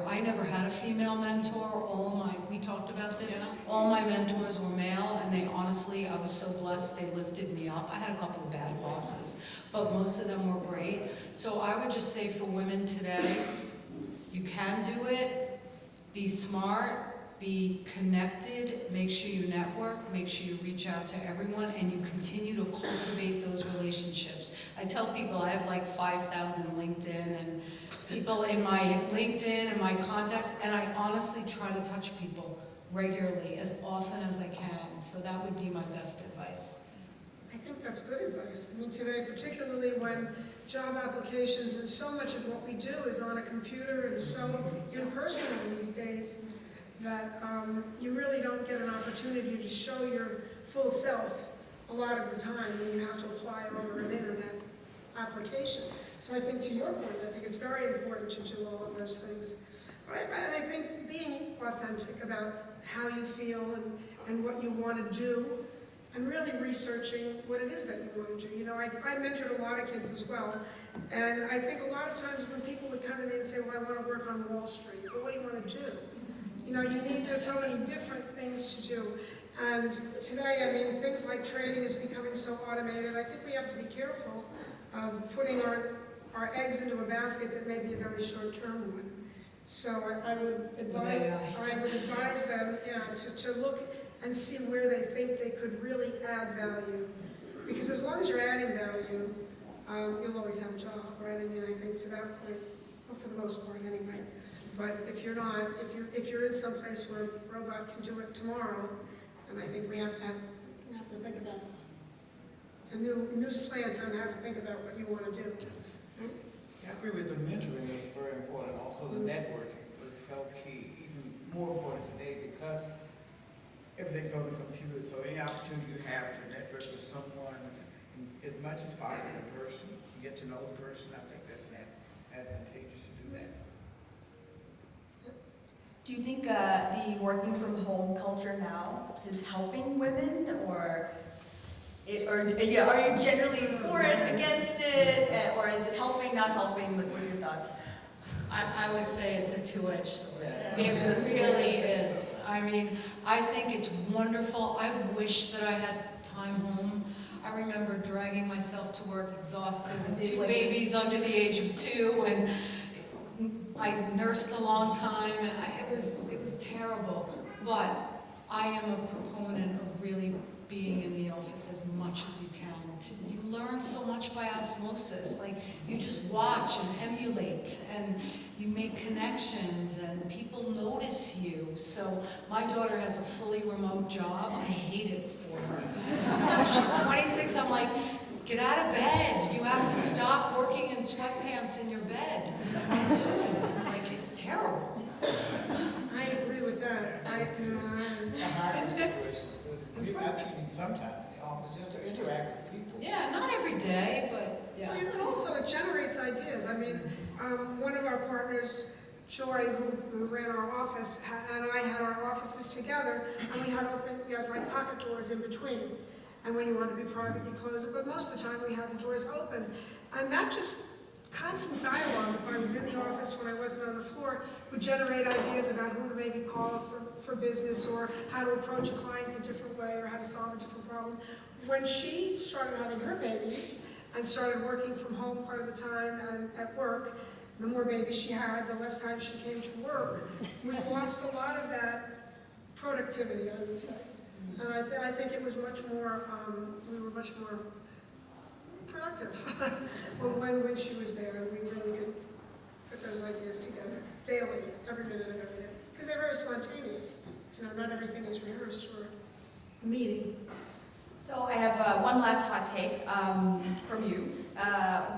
I never had a female mentor. We talked about this, all my mentors were male, and honestly, I was so blessed, they lifted me up. I had a couple of bad bosses, but most of them were great. So I would just say for women today, you can do it, be smart, be connected, make sure you network, make sure you reach out to everyone, and you continue to cultivate those relationships. I tell people I have like 5,000 LinkedIn and people in my LinkedIn and my contacts, and I honestly try to touch people regularly as often as I can. So that would be my best advice. I think that's good advice. I mean, today, particularly when job applications and so much of what we do is on a computer and so impersonal these days, that you really don't get an opportunity to show your full self a lot of the time when you have to apply over an internet application. So I think to your point, I think it's very important to do all of those things. And I think being authentic about how you feel and what you want to do, and really researching what it is that you want to do. You know, I mentored a lot of kids as well, and I think a lot of times when people would come to me and say, well, I want to work on Wall Street, but what do you want to do? You know, there's so many different things to do. And today, I mean, things like trading is becoming so automated. I think we have to be careful of putting our eggs into a basket that may be a very short-term one. So I would advise them, to look and see where they think they could really add value. Because as long as you're adding value, you'll always have a job, right? I mean, I think to that point, well, for the most part anyway. But if you're not, if you're in some place where a robot can do it tomorrow, then I think we have to think about that. It's a new slant on how to think about what you want to do. I agree with the mentoring is very important. Also, the networking is so key, even more important today because everything's on the computer. So any opportunity you have to network with someone as much as possible in person, get to know the person, I think that's advantageous to do that. Do you think the working from home culture now is helping women, or are you generally for it, against it, or is it helping, not helping? What are your thoughts? I would say it's a two-edged sword. Yeah. It really is. I mean, I think it's wonderful. I wish that I had time home. I remember dragging myself to work exhausted with two babies under the age of 2, and I nursed a long time, and it was terrible. But I am a proponent of really being in the office as much as you can. You learn so much by osmosis. Like, you just watch and emulate, and you make connections, and people notice you. So my daughter has a fully remote job. I hate it for her. She's 26. I'm like, get out of bed. You have to stop working in sweatpants in your bed on Zoom. Like, it's terrible. I agree with that. The hybrid situation is good. I think you need some time in the office just to interact with people. Yeah, not every day, but yeah. Well, and also it generates ideas. I mean, one of our partners, Joy, who ran our office, and I had our offices together, and we had like pocket doors in between. And when you want to be private, you close it. But most of the time, we had the doors open, and that just constant dialogue. If I was in the office when I wasn't on the floor, would generate ideas about who to maybe call for business, or how to approach a client in a different way, or how to solve a different problem. When she started having her babies and started working from home part of the time and at work, the more babies she had, the less time she came to work. We lost a lot of that productivity, I would say. And I think it was much more, we were much more productive when she was there, and we really could put those ideas together daily, every minute of every day. Because they're very spontaneous. You know, not everything is rehearsed or a meeting. So I have one last hot take from you.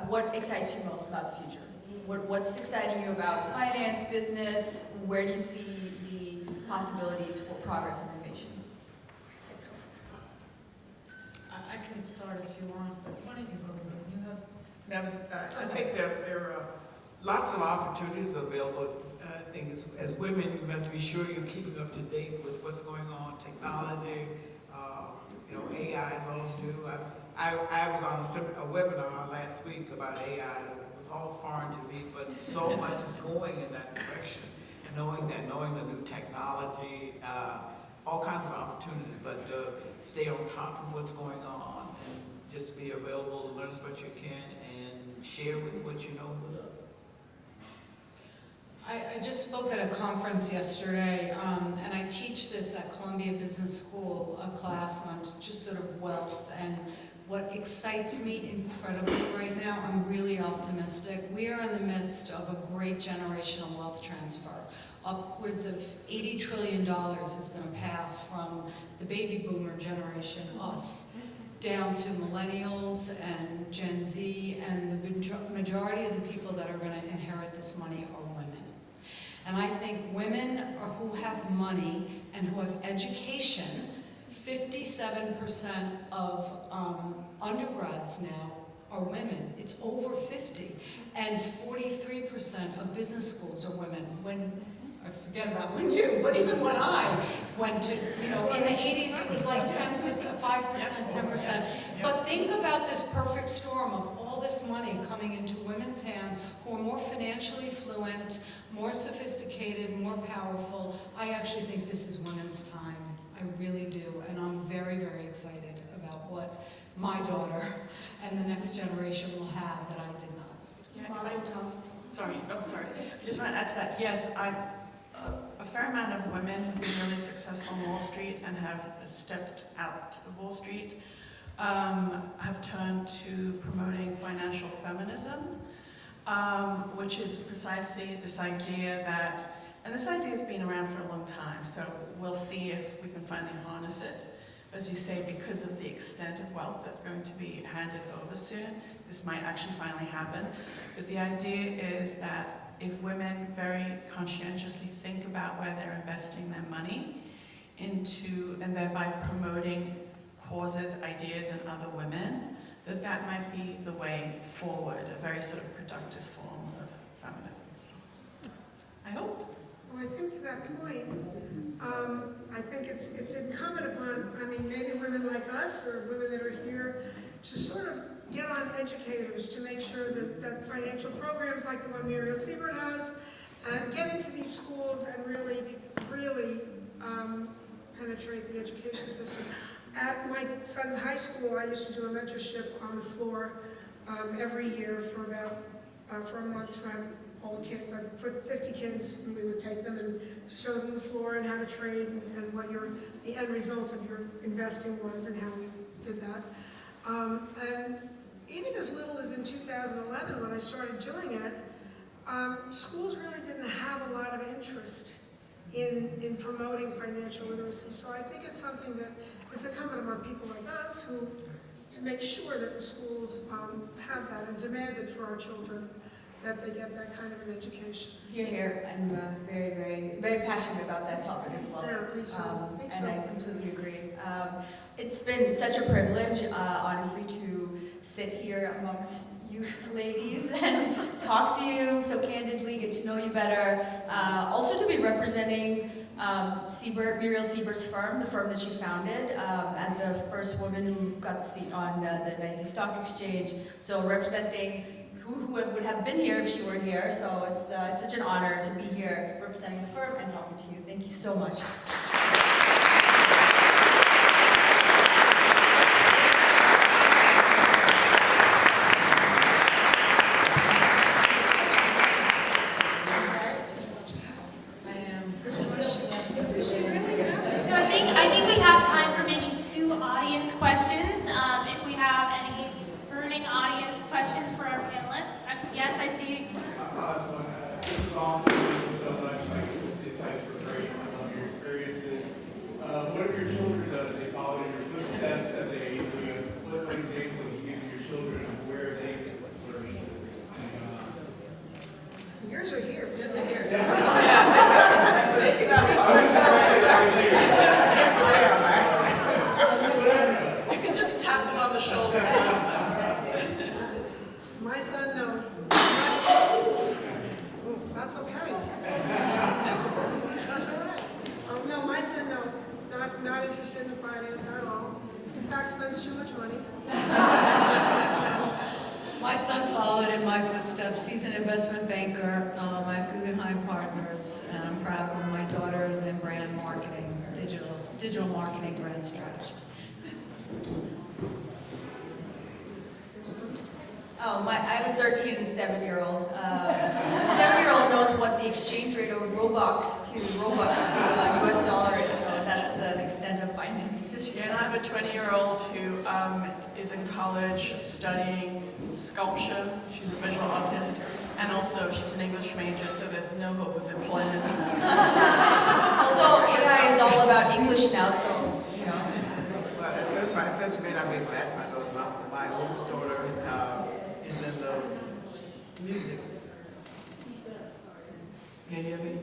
What excites you most about the future? What's exciting you about finance, business? Where do you see the possibilities for progress and innovation? I can start if you want, but why don't you go? You have. I think that there are lots of opportunities available. I think as women, you have to be sure you're keeping up to date with what's going on, technology, AI is all new. I was on a webinar last week about AI. It was all foreign to me, but so much is going in that direction. Knowing the new technology, all kinds of opportunities, but stay on top of what's going on and just be available to learn as much as you can and share with what you know with others. I just spoke at a conference yesterday, and I teach this at Columbia Business School, a class on just sort of wealth. And what excites me incredibly right now, I'm really optimistic. We are in the midst of a great generational wealth transfer. Upwards of $80 trillion is going to pass from the baby boomer generation, us, down to millennials and Gen Z, and the majority of the people that are going to inherit this money are women. And I think women who have money and who have education, 57% of undergrads now are women. It's over 50. And 43% of business schools are women. I forget about but even when I went to, in the 80s it was like 10%, 5%, 10%. But think about this perfect storm of all this money coming into women's hands who are more financially fluent, more sophisticated, more powerful. I actually think this is women's time. I really do. And I'm very, very excited about what my daughter and the next generation will have that I did not. Sorry. I just want to add to that. Yes, a fair amount of women have been really successful on Wall Street and have stepped out of Wall Street, have turned to promoting financial feminism, which is precisely this idea that, and this idea has been around for a long time, so we'll see if we can finally harness it. As you say, because of the extent of wealth that's going to be handed over soon, this might actually finally happen. But the idea is that if women very conscientiously think about where they're investing their money into, and thereby promoting causes, ideas in other women, that might be the way forward, a very sort of productive form of feminism. So, I hope. Well, I think to that point, I think it's incumbent upon, maybe women like us or women that are here to sort of get on educators to make sure that financial programs like the one Muriel Siebert has get into these schools and really penetrate the education system. At my son's high school, I used to do a mentorship on the floor every year for a month from all the kids. I'd put 50 kids and we would take them and show them the floor and how to trade and what the end result of your investing was and how we did that. And even as little as in 2011 when I started doing it, schools really didn't have a lot of interest in promoting financial literacy. So I think it's something that is incumbent upon people like us to make sure that the schools have that and demand it for our children, that they get that kind of an education. Here. I'm very, very, very passionate about that topic as well. Yeah, me too. Me too. And I completely agree. It's been such a privilege, honestly, to sit here amongst you ladies and talk to you so candidly, get to know you better. Also to be representing Muriel Siebert's firm, the firm that she founded, as the first woman who got the seat on the NYSE Stock Exchange. So representing who would have been here if she were here. So it's such an honor to be here representing the firm and talking to you. Thank you so much. So I think we have time for maybe 2 audience questions. If we have any burning audience questions for our panelists. Yes, I see. This is awesome. Thank you so much. The insights were great. I love your experiences. What if your children does? They follow in your footsteps and what example do you give your children of where they can learn? Yours are here. Yours are here. You can just tap them on the shoulder and ask them. My son, no. finance at all. In fact, spends too much money. My son followed in my footsteps. He's an investment banker at Guggenheim Partners, and I'm proud of him. My daughter is in brand marketing, digital marketing, brand strategy. Oh, I have a 13 and 7-year-old. The 7-year-old knows what the exchange rate of Robux to US dollar is, so that's the extent of finance. Yeah, and I have a 20-year-old who is in college studying sculpture. She's a visual artist, and also she's an English major, so there's no hope of employment. Although AI is all about English now, so, you know. Well, that's my sister may not be able to ask my oldest daughter is in the music. Can you hear me?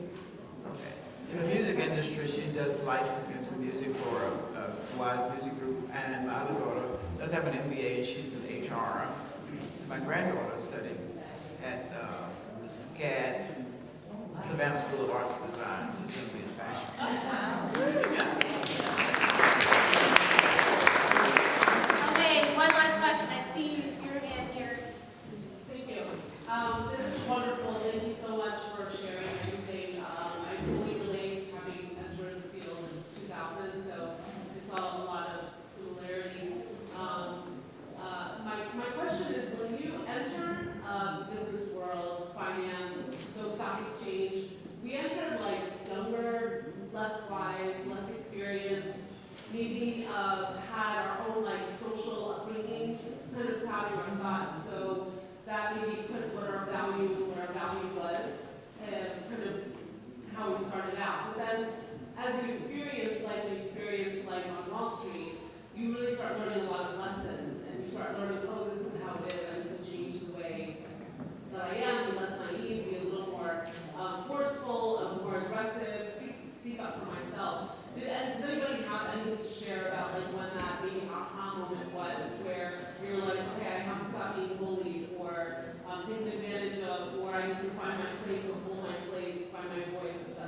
Okay. In the music industry, she does licensing to music for a Wise Music Group, and my other daughter does have an MBA. She's in HR. My granddaughter's studying at the SCAD, Savannah School of Arts and Design. She's going to be in fashion. Okay, one last question. I see your hand here. Thank you. This is wonderful. Thank you so much for sharing everything. I totally relate, having entered the field in 2000, so I saw a lot of similarities. My question is, when you enter business world, finance, the stock exchange, we entered like younger, less wise, less experienced, maybe had our own like social upbringing, kind of clouding our thoughts, so that maybe put what our value was, and kind of how we started out. But then, as you experience like on Wall Street, you really start learning a lot of lessons, and you start learning, oh, this is how it is. I need to change the way that I am, be less naive, be a little more forceful, more aggressive, speak up for myself. Does anybody have anything to share about like when that maybe aha moment was, where you were like, okay, I have to stop being bullied, or taken advantage of, or I need to find my place, or hold my place, find my voice, etc.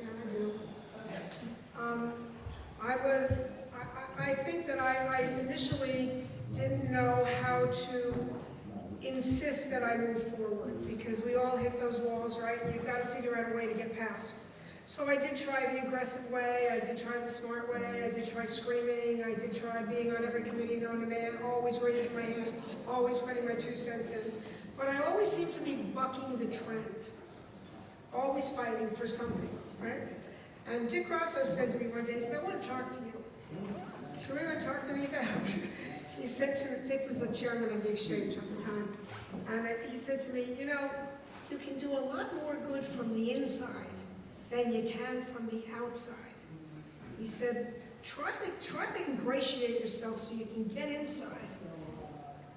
Yeah, I do. Okay. I think that I initially didn't know how to insist that I move forward, because we all hit those walls, right? And you've got to figure out a way to get past. So I did try the aggressive way, I did try the smart way, I did try screaming, I did try being on every committee known to man, always raising my hand, always putting my 2 cents in. But I always seemed to be bucking the trend, always fighting for something, right? And Dick Rosso said to me one day, he said, I want to talk to you. So what do you want to talk to me about? He said to me, Dick was the chairman of the exchange at the time, and he said to me, you know, you can do a lot more good from the inside than you can from the outside. He said, try to ingratiate yourself so you can get inside.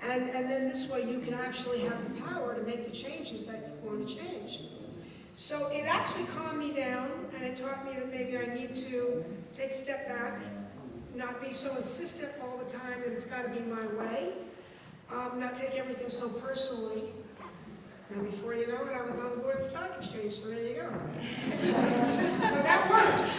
And then this way you can actually have the power to make the changes that you want to change. So it actually calmed me down, and it taught me that maybe I need to take a step back, not be so insistent all the time that it's got to be my way, not take everything so personally. And before you know it, I was on board the stock exchange, so there you go. So that worked.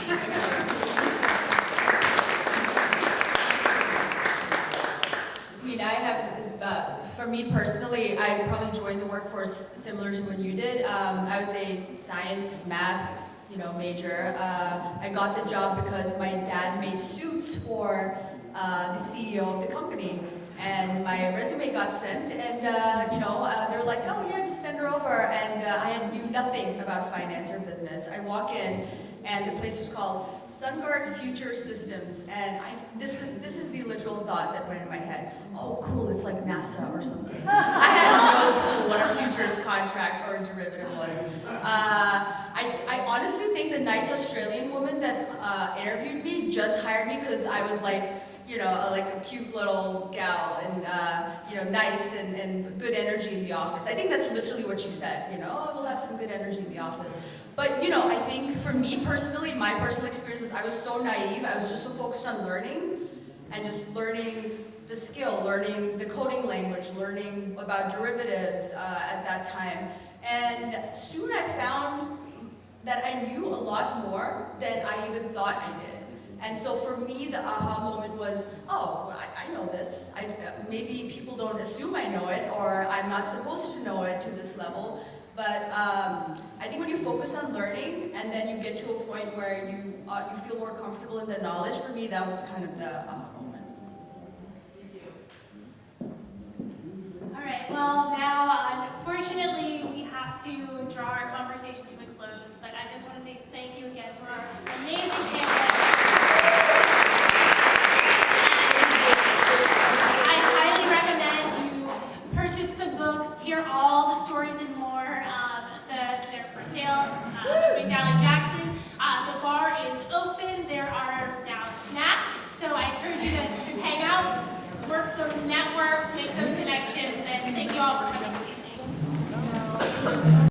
I mean, I have, for me personally, I probably joined the workforce similar to when you did. I was a science, math, major. I got the job because my dad made suits for the CEO of the company. And my resume got sent, and they're like, oh yeah, just send her over. And I knew nothing about finance or business. I walk in, and the place was called SunGuard Future Systems, and this is the literal thought that went in my head. Oh, cool, it's like NASA or something. I had no clue what a futures contract or derivative was. I honestly think the nice Australian woman that interviewed me just hired me because I was like, like a cute little gal and, nice and good energy in the office. I think that's literally what she said, we'll have some good energy in the office. But, I think for me personally, my personal experience was I was so naive. I was just so focused on learning and just learning the skill, learning the coding language, learning about derivatives at that time. And soon I found that I knew a lot more than I even thought I did. And so for me, the aha moment was, oh, well, I know this. Maybe people don't assume I know it, or I'm not supposed to know it to this level. But I think when you focus on learning, and then you get to a point where you feel more comfortable in the knowledge, for me, that was kind of the aha moment. All right, well, now, unfortunately, we have to draw our conversation to a close, but I just want to say thank you again to our amazing panel.